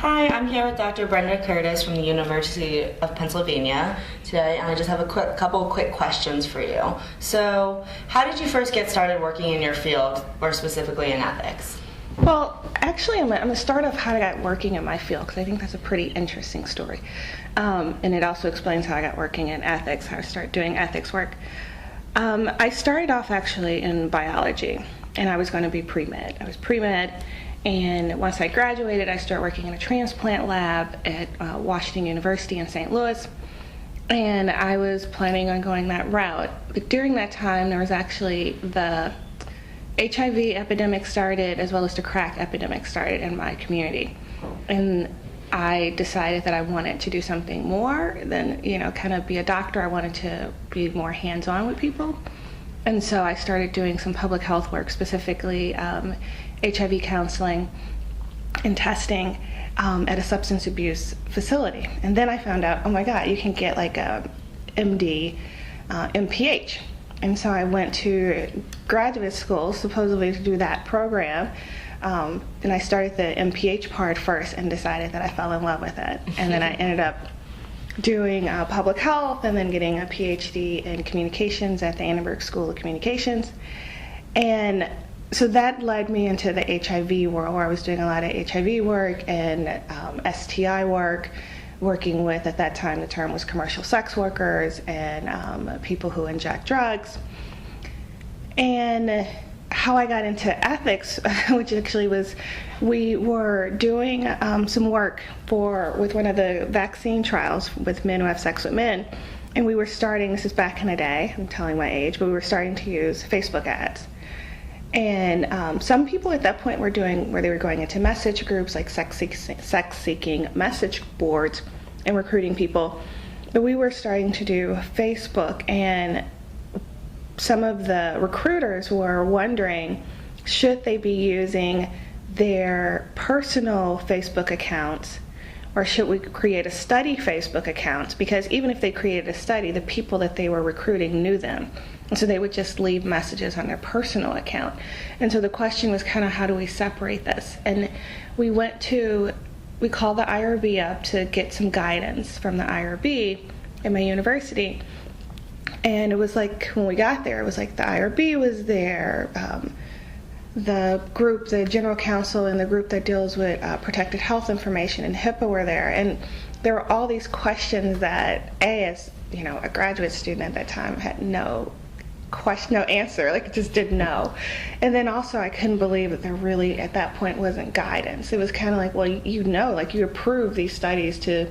Hi, I'm here with Dr. Brenda Curtis from the University of Pennsylvania today, and I just have a couple quick questions for you. So, how did you first get started working in your field, or specifically in ethics? Well, actually, I'm going to start off how I got working in my field, because I think that's a pretty interesting story. And it also explains how I got working in ethics, how I started doing ethics work. I started off actually in biology, and I was going to be pre-med. I was pre-med, and once I graduated, I started working in a transplant lab at Washington University in St. Louis, and I was planning on going that route. But during that time, there was actually the HIV epidemic started, as well as the crack epidemic started in my community. And I decided that I wanted to do something more than, kind of be a doctor. I wanted to be more hands-on with people. And so I started doing some public health work, specifically HIV counseling and testing at a substance abuse facility. And then I found out, oh my God, you can get like a MD, MPH. And so I went to graduate school, supposedly to do that program. And I started the MPH part first and decided that I fell in love with it. And then I ended up doing public health and then getting a PhD in communications at the Annenberg School of Communications. And so that led me into the HIV world, where I was doing a lot of HIV work and STI work, working with, at that time, the term was commercial sex workers and people who inject drugs. And how I got into ethics, which actually was, we were doing some work with one of the vaccine trials with men who have sex with men. And we were starting, this is back in the day, I'm telling my age, but we were starting to use Facebook ads. And some people at that point were doing, where they were going into message groups like sex-seeking message boards and recruiting people. But we were starting to do Facebook, and some of the recruiters were wondering, should they be using their personal Facebook accounts, or should we create a study Facebook account? Because even if they created a study, the people that they were recruiting knew them. And so they would just leave messages on their personal account. And so the question was kind of, how do we separate this? And we called the IRB up to get some guidance from the IRB at my university. And it was like, when we got there, it was like the IRB was there, the group, the General Counsel, and the group that deals with protected health information and HIPAA were there. And there were all these questions that, as a graduate student at that time, had no answer, like just didn't know. And then also I couldn't believe that there really at that point wasn't guidance. It was kind of like, well, like you approve these studies to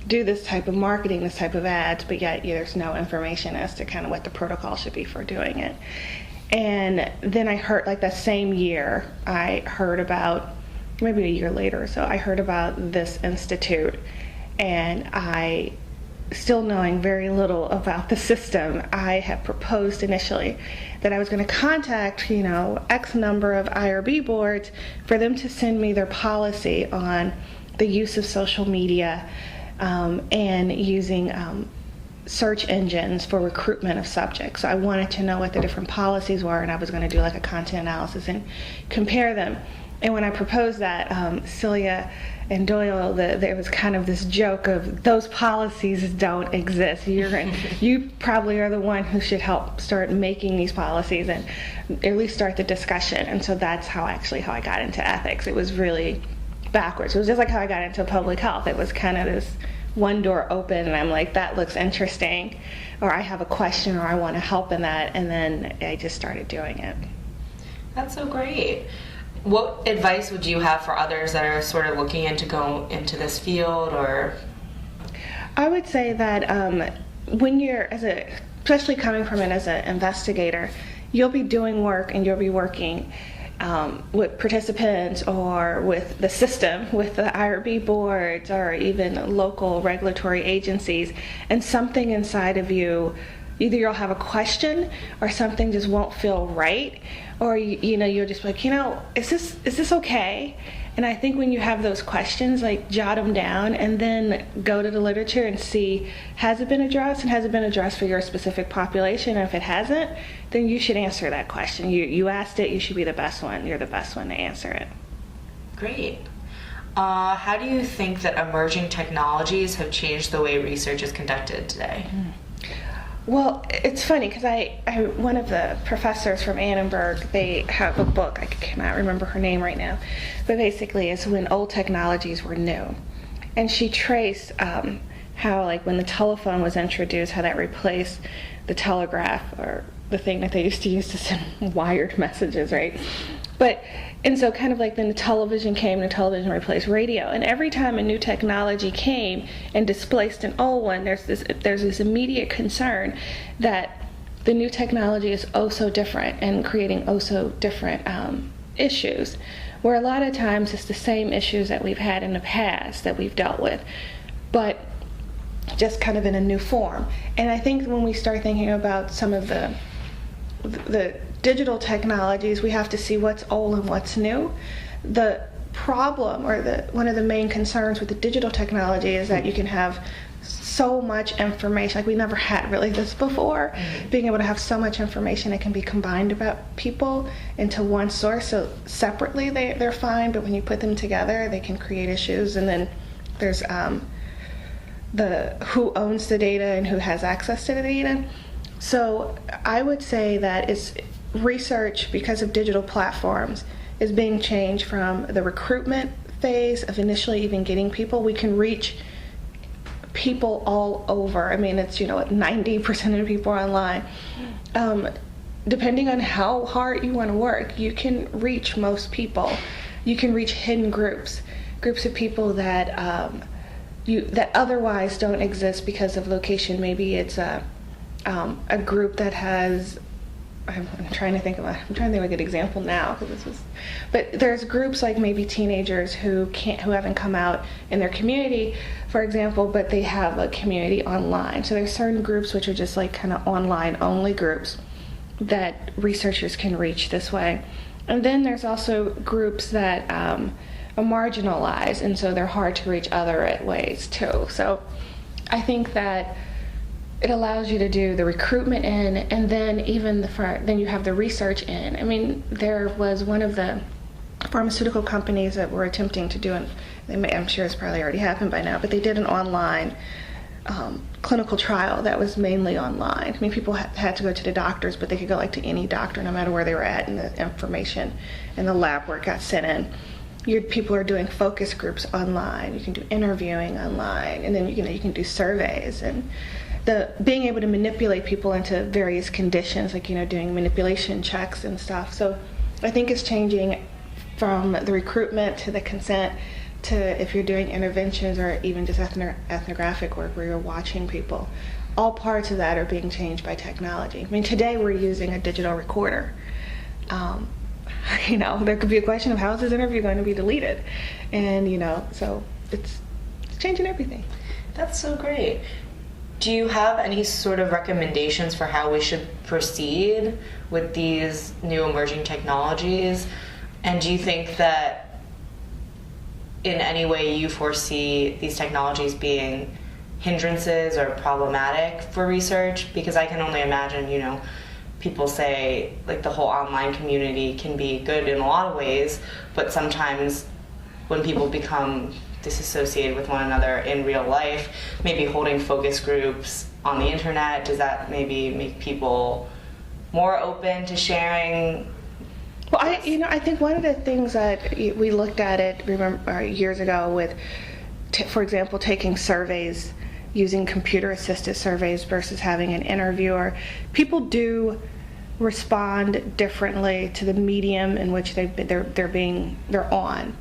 do this type of marketing, this type of ads, but yet there's no information as to kind of what the protocol should be for doing it. And then I heard, like that same year, I heard about, maybe a year later or so, I heard about this institute, and I, still knowing very little about the system, I had proposed initially that I was going to contact, X number of IRB boards for them to send me their policy on the use of social media and using search engines for recruitment of subjects. So I wanted to know what the different policies were, and I was going to do like a content analysis and compare them. And when I proposed that, Celia and Doyle, there was kind of this joke of, those policies don't exist. You probably are the one who should help start making these policies and at least start the discussion. And so that's how I got into ethics. It was really backwards. It was just like how I got into public health. It was kind of this one door open, and I'm like, that looks interesting, or I have a question, or I want to help in that, and then I just started doing it. That's so great. What advice would you have for others that are sort of looking into go into this field? Or I would say that when you're, especially coming from it as an investigator, you'll be doing work and you'll be working with participants or with the system, with the IRB boards or even local regulatory agencies, and something inside of you, either you'll have a question or something just won't feel right, or you'll just be like, is this okay? And I think when you have those questions, like jot them down and then go to the literature and see, has it been addressed, and has it been addressed for your specific population? And if it hasn't, then you should answer that question. You asked it, you should be the best one. You're the best one to answer it. Great. How do you think that emerging technologies have changed the way research is conducted today? Well, it's funny because one of the professors from Annenberg, they have a book, I cannot remember her name right now, but basically it's when old technologies were new. And she traced how, like, when the telephone was introduced, how that replaced the telegraph, or the thing that they used to use to send wired messages, right? And so kind of like then the television came, and the television replaced radio. And every time a new technology came and displaced an old one, there's this immediate concern that the new technology is oh so different and creating oh so different issues, where a lot of times it's the same issues that we've had in the past that we've dealt with, but just kind of in a new form. And I think when we start thinking about some of the digital technologies, we have to see what's old and what's new. The problem, or one of the main concerns with the digital technology, is that you can have so much information, like we never had really this before, being able to have so much information that can be combined about people into one source. So separately they're fine, but when you put them together, they can create issues. And then there's the who owns the data and who has access to the data. So I would say that it's research, because of digital platforms, is being changed from the recruitment phase of initially even getting people. We can reach people all over. I mean, it's 90% of the people are online. Depending on how hard you want to work, you can reach most people. You can reach hidden groups of people that that otherwise don't exist because of location. Maybe it's a group that has, I'm trying to think of a good example now, but there's groups like maybe teenagers who haven't come out in their community, for example, but they have a community online. So there's certain groups which are just like kind of online only groups that researchers can reach this way. And then there's also groups that are marginalized, and so they're hard to reach other ways too. So I think that it allows you to do the recruitment in, and then then you have the research in. I mean, there was one of the pharmaceutical companies that were attempting to do I'm sure it's probably already happened by now, but they did an online clinical trial that was mainly online. I mean, people had to go to the doctors, but they could go like to any doctor no matter where they were at, and the information and the lab work got sent in. People are doing focus groups online. You can do interviewing online, and then you can do surveys, and being able to manipulate people into various conditions, like doing manipulation checks and stuff. So I think it's changing from the recruitment to the consent to if you're doing interventions or even just ethnographic work where you're watching people. All parts of that are being changed by technology. I mean, today we're using a digital recorder. There could be a question of how is this interview going to be deleted, and so it's changing everything. That's so great. Do you have any sort of recommendations for how we should proceed with these new emerging technologies? And do you think that in any way you foresee these technologies being hindrances or problematic for research? Because I can only imagine, people say like the whole online community can be good in a lot of ways, but sometimes when people become disassociated with one another in real life, maybe holding focus groups on the internet, does that maybe make people more open to sharing? Well, I think one of the things that we looked at years ago with, for example, taking surveys, using computer-assisted surveys versus having an interviewer. People do respond differently to the medium in which they're on.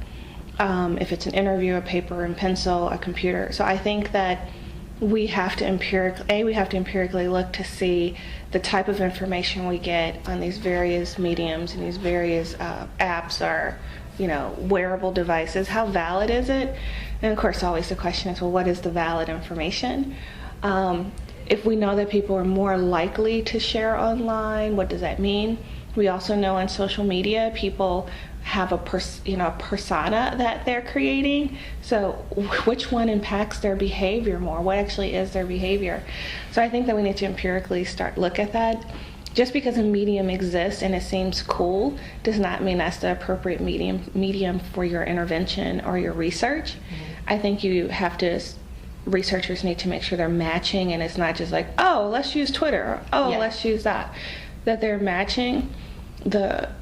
If it's an interview, a paper and pencil, a computer. So I think that we have to empirically look to see the type of information we get on these various mediums and these various apps or wearable devices. How valid is it? And of course, always the question is, well, what is the valid information? If we know that people are more likely to share online, what does that mean? We also know on social media, people have a persona that they're creating. So which one impacts their behavior more? What actually is their behavior? So I think that we need to empirically look at that. just because a medium exists and it seems cool does not mean that's the appropriate medium for your intervention or your research. I think researchers need to make sure they're matching, and it's not just like, oh, let's use Twitter, or oh, let's use that they're matching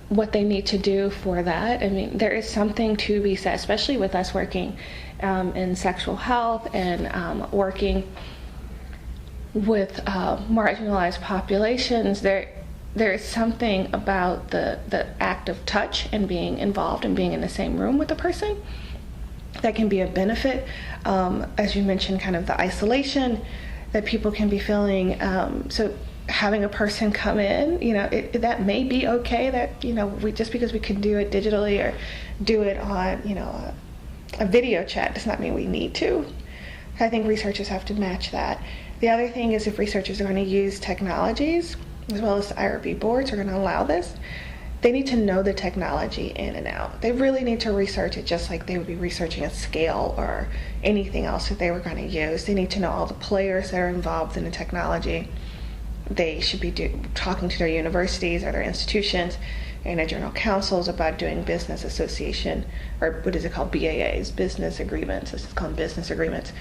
what they need to do for that. I mean, there is something to be said, especially with us working in sexual health and working with marginalized populations. There is something about the act of touch and being involved and being in the same room with the person that can be a benefit. As you mentioned, kind of the isolation that people can be feeling. So having a person come in, that may be okay, that, just because we can do it digitally or do it on, a video chat does not mean we need to. I think researchers have to match that. The other thing is, if researchers are going to use technologies, as well as the IRB boards are going to allow this, they need to know the technology in and out. They really need to research it just like they would be researching a scale or anything else that they were going to use. They need to know all the players that are involved in the technology. They should be talking to their universities or their institutions and their general councils about doing business association, or what is it called, BAAs, business agreements. This is called business agreements.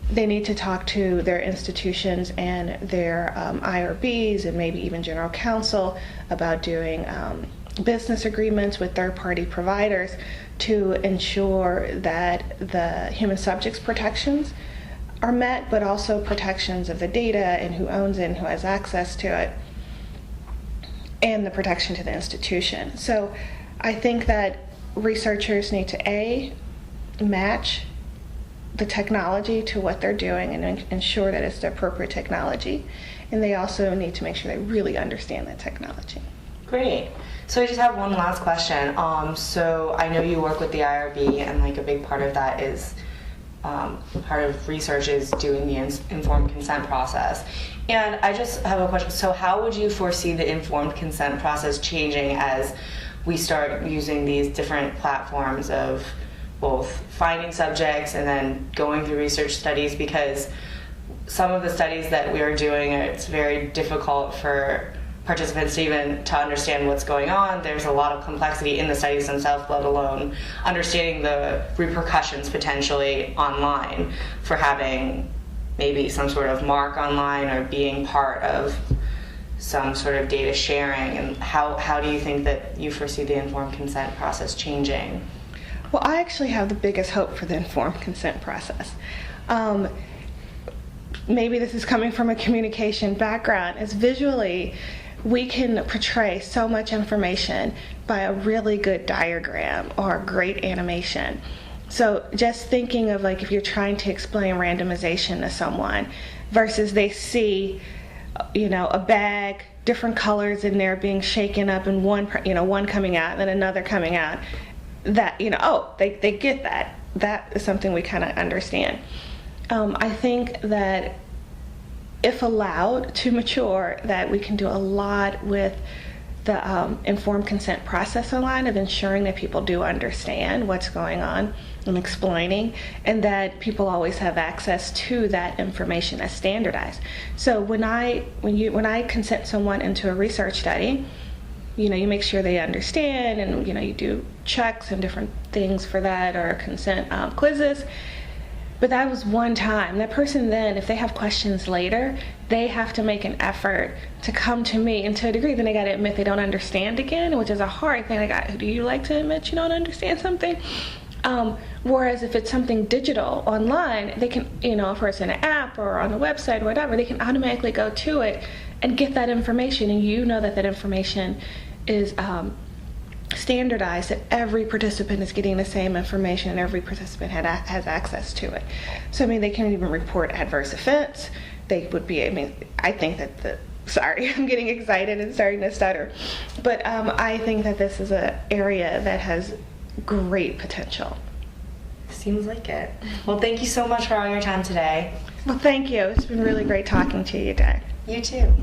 They need to talk to their institutions and their IRBs and maybe even general counsel about doing business agreements with third-party providers to ensure that the human subjects protections are met, but also protections of the data and who owns it and who has access to it, and the protection to the institution. So I think that researchers need to match the technology to what they're doing and ensure that it's the appropriate technology, and they also need to make sure they really understand that technology. Great. So I just have one last question. So I know you work with the IRB, and like a big part of that is part of research is doing the informed consent process. And I just have a question. So how would you foresee the informed consent process changing as we start using these different platforms of both finding subjects and then going through research studies? Because some of the studies that we are doing, it's very difficult for participants to even to understand what's going on. There's a lot of complexity in the studies themselves, let alone understanding the repercussions potentially online for having maybe some sort of mark online or being part of some sort of data sharing. And how do you think that you foresee the informed consent process changing? Well, I actually have the biggest hope for the informed consent process. Maybe this is coming from a communication background, is visually we can portray so much information by a really good diagram or a great animation. So just thinking of, like, if you're trying to explain randomization to someone versus they see, a bag, different colors in there being shaken up, and one coming out and then another coming out, that, they get that. That is something we kind of understand. I think that if allowed to mature, that we can do a lot with the informed consent process online, of ensuring that people do understand what's going on and explaining, and that people always have access to that information that's standardized. So when I consent someone into a research study, you make sure they understand, and you do checks and different things for that, or consent quizzes. But that was one time. That person then, if they have questions later, they have to make an effort to come to me, and to a degree, then they got to admit they don't understand again, which is a hard thing. Like, do you like to admit you don't understand something? Whereas if it's something digital online, they can, if it's in an app or on a website or whatever, they can automatically go to it and get that information, and that information is standardized, that every participant is getting the same information and every participant has access to it. So they can even report adverse events. They would be, I think that sorry, I'm getting excited and starting to stutter, but I think that this is an area that has great potential. Seems like it. Well, thank you so much for all your time today. Well, thank you. It's been really great talking to you today. You too.